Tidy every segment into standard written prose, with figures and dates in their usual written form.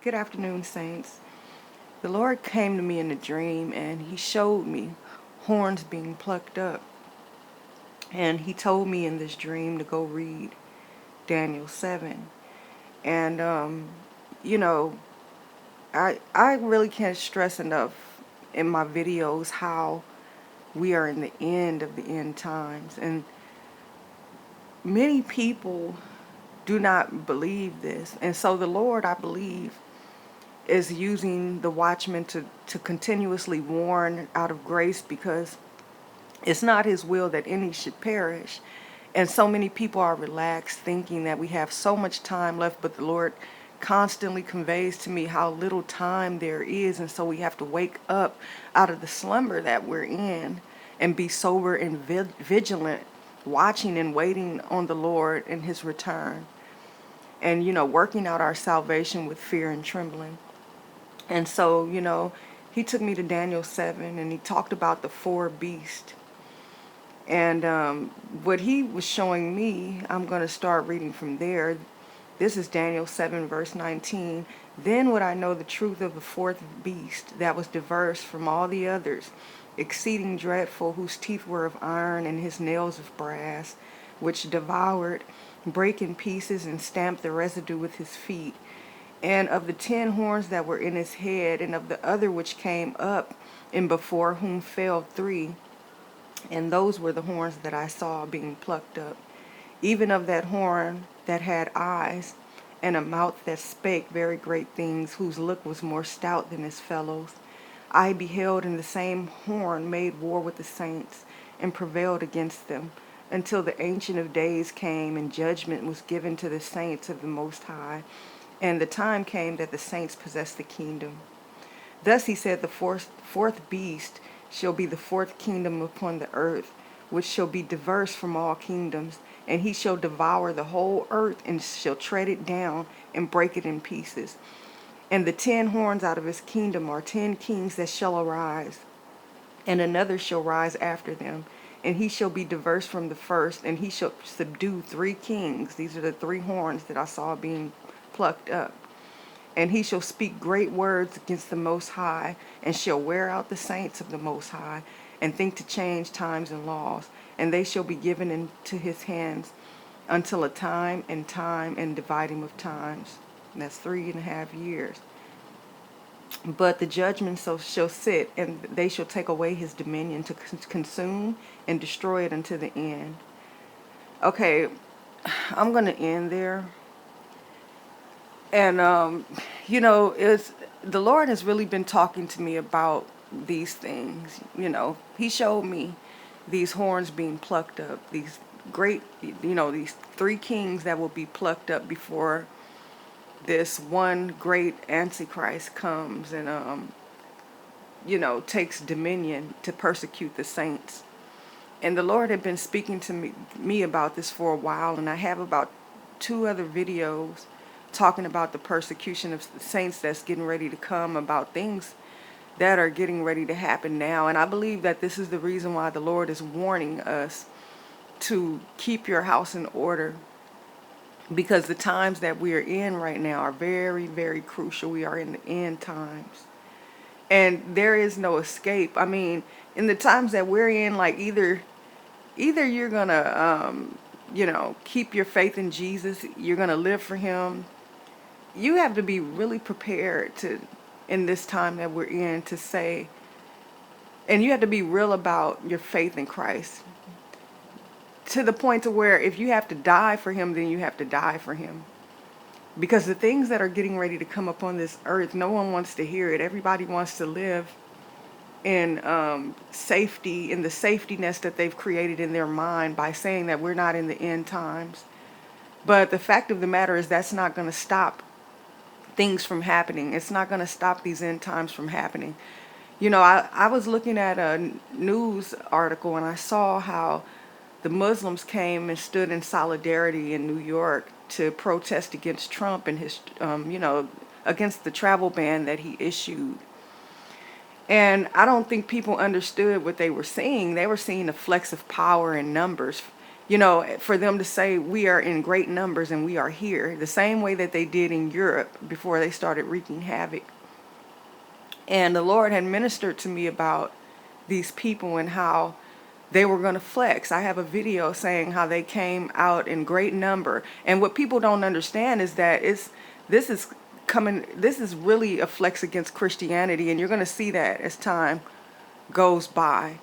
Good afternoon, saints. The Lord came to me in a dream and he showed me horns being plucked up. And he told me in this dream to go read Daniel 7. And, you know, I really can't stress enough in my videos how we are in the end of the end times. And many people do not believe this. And so the Lord, I believe, is using the watchmen to continuously warn out of grace, because it's not his will that any should perish. And so many people are relaxed thinking that we have so much time left, but the Lord constantly conveys to me how little time there is. And so we have to wake up out of the slumber that we're in and be sober and vigilant, watching and waiting on the Lord in his return. And, working out our salvation with fear and trembling. And so, he took me to Daniel 7 and he talked about the four beasts. And what he was showing me, I'm going to start reading from there. This is Daniel 7, verse 19. Then would I know the truth of the fourth beast that was diverse from all the others, exceeding dreadful, whose teeth were of iron and his nails of brass, which devoured, brake in pieces, and stamped the residue with his feet. And of the 10 horns that were in his head, and of the other which came up, and before whom fell 3, and those were the horns that I saw being plucked up. Even of that horn that had eyes, and a mouth that spake very great things, whose look was more stout than his fellows. I beheld, and the same horn made war with the saints, and prevailed against them, until the Ancient of Days came, and judgment was given to the saints of the Most High. And the time came that the saints possessed the kingdom. Thus he said, the fourth beast shall be the fourth kingdom upon the earth, which shall be diverse from all kingdoms, and he shall devour the whole earth, and shall tread it down, and break it in pieces. And the 10 horns out of his kingdom are 10 kings that shall arise, and another shall rise after them, and he shall be diverse from the first, and he shall subdue 3 kings. These are the 3 horns that I saw being plucked up. And he shall speak great words against the Most High, and shall wear out the saints of the Most High, and think to change times and laws. And they shall be given into his hands until a time and dividing of times. And that's 3.5 years. But the judgment shall sit, and they shall take away his dominion, to consume and destroy it unto the end. Okay, I'm going to end there. And, it's the Lord has really been talking to me about these things. He showed me these horns being plucked up, these great, these 3 kings that will be plucked up before this one great Antichrist comes and, takes dominion to persecute the saints. And the Lord had been speaking to me about this for a while, and I have about 2 other videos talking about the persecution of the saints that's getting ready to come, about things that are getting ready to happen now. And I believe that this is the reason why the Lord is warning us to keep your house in order, because the times that we are in right now are very, very crucial. We are in the end times, and there is no escape. I mean, in the times that we're in, like either you're gonna keep your faith in Jesus, you're gonna live for him. You have to be really prepared in this time that we're in, to say, and you have to be real about your faith in Christ, to the point to where if you have to die for him, then you have to die for him. Because the things that are getting ready to come upon this earth, no one wants to hear it. Everybody wants to live in safety, in the safety nest that they've created in their mind by saying that we're not in the end times. But the fact of the matter is, that's not going to stop things from happening. It's not going to stop these end times from happening. I was looking at a news article, and I saw how the Muslims came and stood in solidarity in New York to protest against Trump and his, against the travel ban that he issued. And I don't think people understood what they were seeing. They were seeing a flex of power in numbers. you know, for them to say we are in great numbers and we are here, the same way that they did in Europe before they started wreaking havoc. And the Lord had ministered to me about these people and how they were going to flex. I have a video saying how they came out in great number. And what people don't understand is that this is really a flex against Christianity, and you're going to see that as time goes by.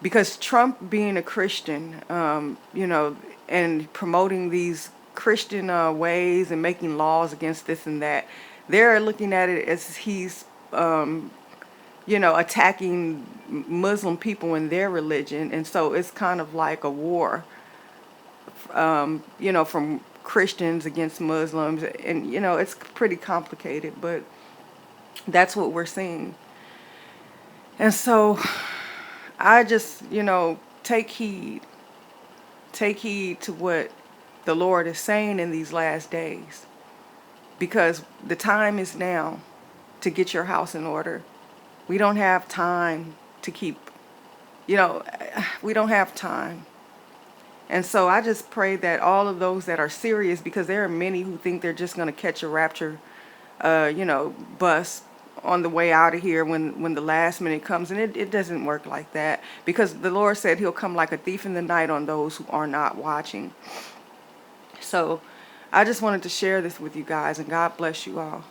Because Trump being a Christian, you know, and promoting these Christian ways and making laws against this and that, they're looking at it as he's you know, attacking Muslim people in their religion. And so it's kind of like a war, you know, from Christians against Muslims. And, you know, it's pretty complicated, but that's what we're seeing. And so I just, you know, take heed to what the Lord is saying in these last days, because the time is now to get your house in order. We don't have time to keep, you know, we don't have time. And so I just pray that all of those that are serious, because there are many who think they're just going to catch a rapture, you know, bus on the way out of here when the last minute comes. And it doesn't work like that, because the Lord said he'll come like a thief in the night on those who are not watching. So I just wanted to share this with you guys, and God bless you all.